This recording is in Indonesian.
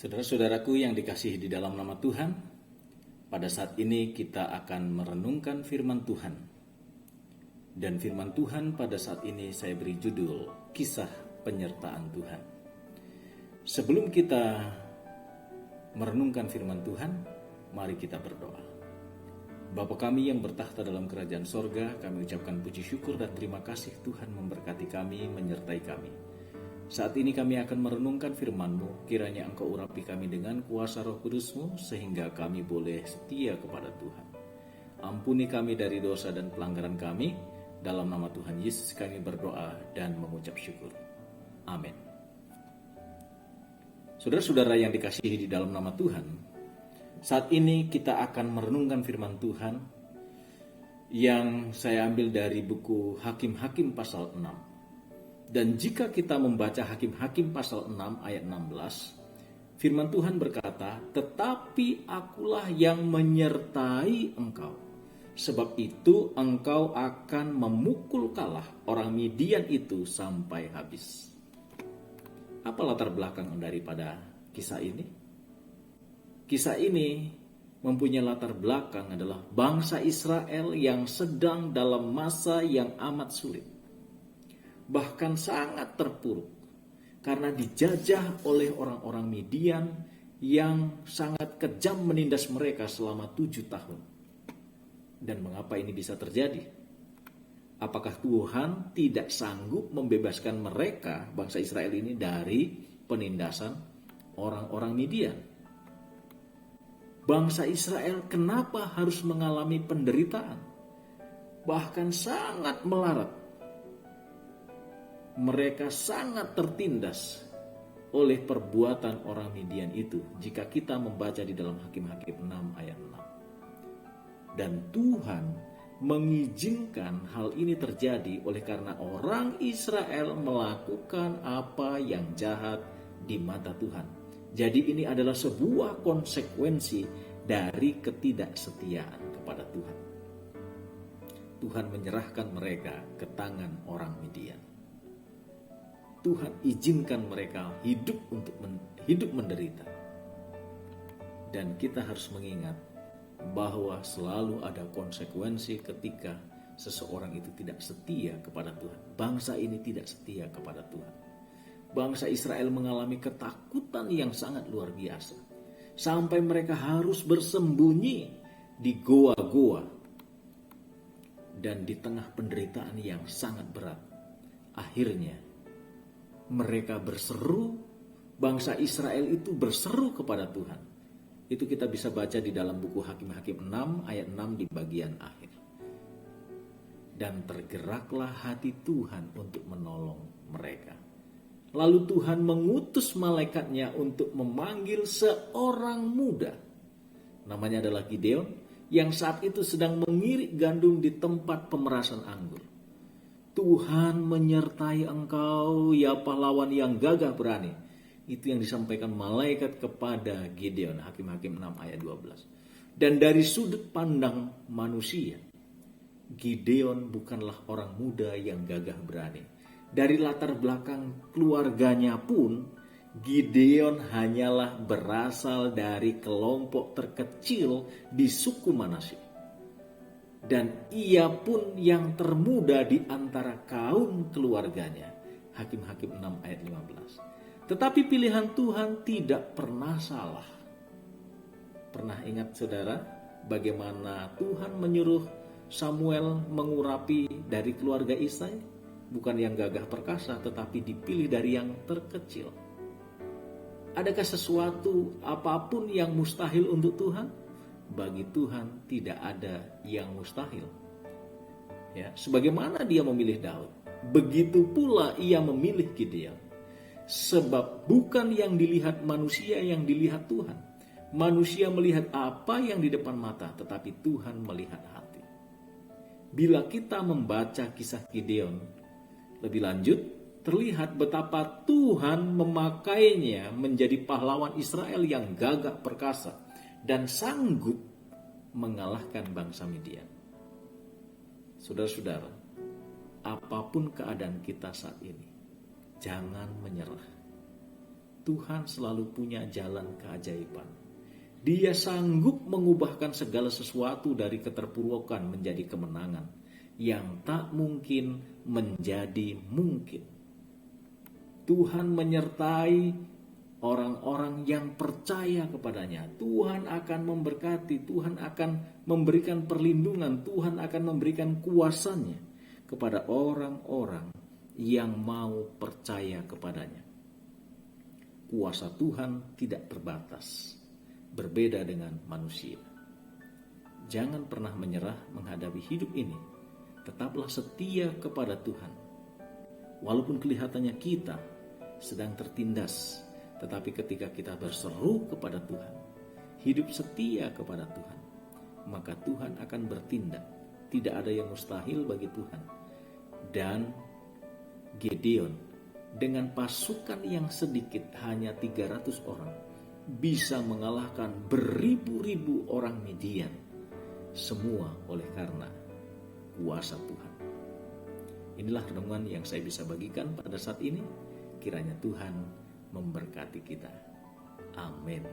Saudara-saudaraku yang dikasihi di dalam nama Tuhan, pada saat ini kita akan merenungkan firman Tuhan. Dan firman Tuhan pada saat ini saya beri judul, Kisah Penyertaan Tuhan. Sebelum kita merenungkan firman Tuhan, mari kita berdoa. Bapa kami yang bertahta dalam kerajaan sorga, kami ucapkan puji syukur dan terima kasih Tuhan memberkati kami, menyertai kami. Saat ini kami akan merenungkan firman-Mu, kiranya Engkau urapi kami dengan kuasa Roh Kudus-Mu, sehingga kami boleh setia kepada Tuhan. Ampuni kami dari dosa dan pelanggaran kami, dalam nama Tuhan Yesus kami berdoa dan mengucap syukur. Amin. Saudara-saudara yang dikasihi di dalam nama Tuhan, saat ini kita akan merenungkan firman Tuhan yang saya ambil dari buku Hakim-Hakim pasal 6. Dan jika kita membaca Hakim-Hakim pasal 6 ayat 16, firman Tuhan berkata, "Tetapi akulah yang menyertai engkau, sebab itu engkau akan memukul kalah orang Midian itu sampai habis." Apa latar belakang daripada kisah ini? Kisah ini mempunyai latar belakang adalah bangsa Israel yang sedang dalam masa yang amat sulit. Bahkan sangat terpuruk karena dijajah oleh orang-orang Midian yang sangat kejam menindas mereka selama 7 tahun. Dan mengapa ini bisa terjadi? Apakah Tuhan tidak sanggup membebaskan mereka, bangsa Israel ini, dari penindasan orang-orang Midian? Bangsa Israel kenapa harus mengalami penderitaan? Bahkan sangat melarat. Mereka sangat tertindas oleh perbuatan orang Midian itu jika kita membaca di dalam Hakim-Hakim 6 ayat 6. Dan Tuhan mengizinkan hal ini terjadi oleh karena orang Israel melakukan apa yang jahat di mata Tuhan. Jadi ini adalah sebuah konsekuensi dari ketidaksetiaan kepada Tuhan. Tuhan menyerahkan mereka ke tangan orang Midian. Tuhan izinkan mereka hidup menderita. Dan kita harus mengingat bahwa selalu ada konsekuensi ketika seseorang itu tidak setia kepada Tuhan. Bangsa ini tidak setia kepada Tuhan. Bangsa Israel mengalami ketakutan yang sangat luar biasa. Sampai mereka harus bersembunyi di goa-goa. Dan di tengah penderitaan yang sangat berat. Akhirnya mereka berseru, bangsa Israel itu berseru kepada Tuhan. Itu kita bisa baca di dalam buku Hakim-Hakim 6 ayat 6 di bagian akhir. Dan tergeraklah hati Tuhan untuk menolong mereka. Lalu Tuhan mengutus malaikatnya untuk memanggil seorang muda. Namanya adalah Gideon, yang saat itu sedang mengirik gandum di tempat pemerasan anggur. Tuhan menyertai engkau, ya pahlawan yang gagah berani. Itu yang disampaikan malaikat kepada Gideon, Hakim-Hakim 6 ayat 12. Dan dari sudut pandang manusia, Gideon bukanlah orang muda yang gagah berani. Dari latar belakang keluarganya pun, Gideon hanyalah berasal dari kelompok terkecil di suku Manasye. Dan ia pun yang termuda di antara kaum keluarganya. Hakim-Hakim 6 ayat 15. Tetapi pilihan Tuhan tidak pernah salah. Pernah ingat saudara bagaimana Tuhan menyuruh Samuel mengurapi dari keluarga Isai? Bukan yang gagah perkasa, tetapi dipilih dari yang terkecil. Adakah sesuatu apapun yang mustahil untuk Tuhan? Bagi Tuhan tidak ada yang mustahil. Ya, sebagaimana dia memilih Daud, begitu pula ia memilih Gideon. Sebab bukan yang dilihat manusia yang dilihat Tuhan. Manusia melihat apa yang di depan mata, tetapi Tuhan melihat hati. Bila kita membaca kisah Gideon lebih lanjut, terlihat betapa Tuhan memakainya menjadi pahlawan Israel yang gagah perkasa dan sanggup mengalahkan bangsa Midian. Saudara-saudara, apapun keadaan kita saat ini, jangan menyerah. Tuhan selalu punya jalan keajaiban. Dia sanggup mengubahkan segala sesuatu dari keterpurukan menjadi kemenangan, yang tak mungkin menjadi mungkin. Tuhan menyertai orang-orang yang percaya kepadanya. Tuhan akan memberkati, Tuhan akan memberikan perlindungan, Tuhan akan memberikan kuasanya kepada orang-orang yang mau percaya kepadanya. Kuasa Tuhan tidak terbatas, berbeda dengan manusia. Jangan pernah menyerah menghadapi hidup ini. Tetaplah setia kepada Tuhan. Walaupun kelihatannya kita sedang tertindas, tetapi ketika kita berseru kepada Tuhan, hidup setia kepada Tuhan, maka Tuhan akan bertindak. Tidak ada yang mustahil bagi Tuhan. Dan Gideon dengan pasukan yang sedikit, hanya 300 orang, bisa mengalahkan beribu-ribu orang Midian. Semua oleh karena kuasa Tuhan. Inilah renungan yang saya bisa bagikan pada saat ini. Kiranya Tuhan memberkati kita. Amin.